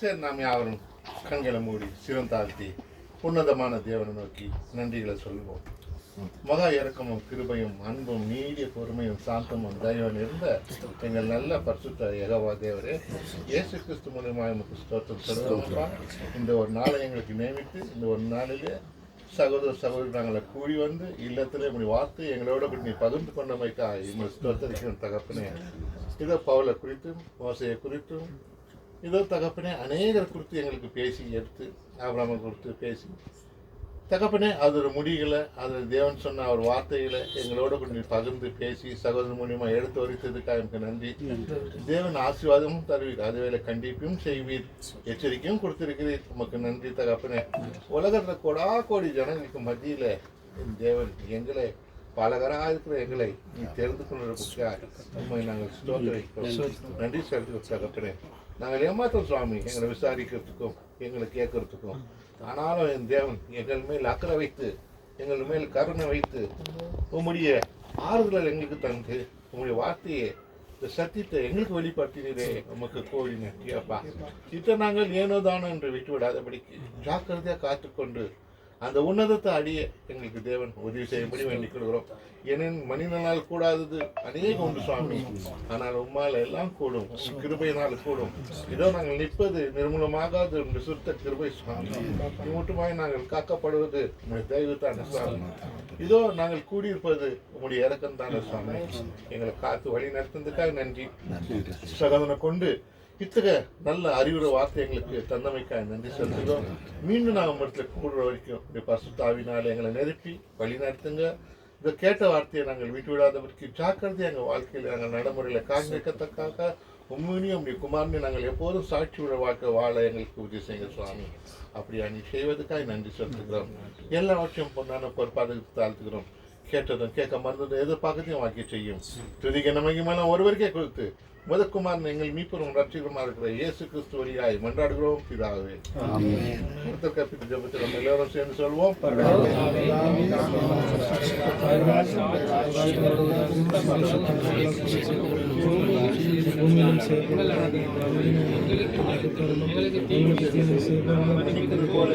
சரி, நாம் யாவரும் கண்களை மூடி சிரம் தாழ்த்தி உன்னதமான தேவனை நோக்கி நன்றிகளை சொல்லுவோம். மகா இரக்கமும் கிருபையும் அன்பும் நீடிய பொறுமையும் சாந்தமும் தயவும் இருந்த எங்கள் நல்ல பரிசுத்த யெகோவா தேவரே, இயேசு கிறிஸ்து மூலமாக நமக்கு ஸ்தோத்திரம் சொல்லுவோம். இந்த ஒரு நாளை எங்களுக்கு நியமித்து இந்த ஒரு நாளிலே சகோதர சகோதரி நாங்களை கூடி வந்து இல்லத்திலே இப்படி வார்த்தை எங்களோட நீ பகிர்ந்து கொண்டமைக்கா இவங்களை ஸ்தோத்திரிக்கிற தகப்பனே. இதோ பவுலை குறித்தும் மோசையை குறித்தும் இதோ தகப்பனே அநேகர் குறித்து எங்களுக்கு பேசி எடுத்து ஆபிரகாமை குறித்து பேசி தகப்பனே அதோட முடிகளை அதில் தேவன் சொன்ன அவர் வார்த்தைகளை எங்களோட கொஞ்சம் பகிர்ந்து பேசி சகோதரன் மூலியமாக எடுத்து வரைத்ததுக்காக எனக்கு நன்றி. தேவன் ஆசீர்வாதமும் தருவீர், அதுவேளை கண்டிப்பும் செய்வீர், எச்சரிக்கையும் கொடுத்திருக்கிறீர். உமக்கு நன்றி தகப்பனே. உலகத்தில் கோடி ஜனங்களுக்கு மத்தியில் தேவன் எங்களை பலகராக இருக்கிற எங்களை நீ தெரிந்து கொண்டிருக்க உண்மை நாங்கள் ஸ்தோத்திரிக்கிறோம், நன்றி செலுத்துகிறோம் தகப்பனே. நாங்கள் ஏமாத்தோம் சுவாமி, எங்களை விசாரிக்கிறதுக்கும் எங்களை கேட்கறதுக்கும். ஆனாலும் என் தேவன் எங்கள் மேல் அக்கறை வைத்து எங்கள் மேல் கருணை வைத்து உம்முடைய ஆறுதல் எங்களுக்கு தந்து உங்களுடைய வார்த்தையை இந்த சத்தியத்தை எங்களுக்கு வெளிப்படுத்தினீரே, உமக்கு கோடி நன்றியாப்பா. இதை நாங்கள் ஏனோ தானோ என்று விட்டு விடாதபடிக்கு ஜாக்கிரதையாக காத்துக்கொண்டு அந்த உன்னதத்தை அடைய எங்களுக்கு தேவன் உதவி செய்யும்படி வேண்டிக் கொள்கிறோம். ஏனென் மனிதனால் கூடாதது அநேகம் உண்டு சுவாமி, ஆனால் உம்மால் எல்லாம் கூடும், கிருபையினால் கூடும். இதோ நாங்கள் நிற்பது நிர்மூலமாகாது என்று சுத்த கிருபை சுவாமி. மட்டுமாய் நாங்கள் காக்கப்படுவது உங்களுடைய தெய்வத்தான சுவாமி. இதோ நாங்கள் கூடியிருப்பது உங்களுடைய இறக்கம் தானே சுவாமி. எங்களை காத்து வழி நடத்துறதுக்காக நன்றி. சகோதரனை கொண்டு இத்தகைய நல்ல அறிவுரை வார்த்தை எங்களுக்கு தந்தமைக்காக நன்றி செலுத்துகிறோம். மீண்டும் நாங்கள் மரத்தில் கூடுற வரைக்கும் இந்த பசுத்தாவினால் எங்களை நெருப்பி வழி நடத்துங்க. இந்த கேட்ட வார்த்தையை நாங்கள் விட்டு விடாதபடிக்கு ஜாக்கிரதை எங்கள் வாழ்க்கையில் நாங்கள் நடைமுறையில் காண்பிக்கத்தக்காக உண்மையிலேயே உங்களுடைய குமாரனை நாங்கள் எப்போதும் சாட்சி உள்ள வாழ்க்கை வாழ எங்களுக்கு உதவி செய்யுங்க சுவாமி. அப்படியா நீ செய்வதற்காக நன்றி செலுத்துகிறோம். எல்லாவற்றையும் பொண்ணான பொறுப்பாக தாழ்த்துக்கிறோம். கேட்டதும் கேட்க மறந்ததும் எதிர்பார்க்கத்தையும் வாக்கி செய்யும். துதிக்க நமக்கு ஒருவருக்கே கொடுத்து முதற்குமார் எங்கள் மீட்பரும் ரட்சிகருமா இருக்கிற இயேசு கிறிஸ்து வழியாய் மன்றாடுகிறோம் பிதாவே. கர்த்தர் ஜெபத்தில் நம்ம எல்லாரும் சேர்ந்து சொல்வோம். போல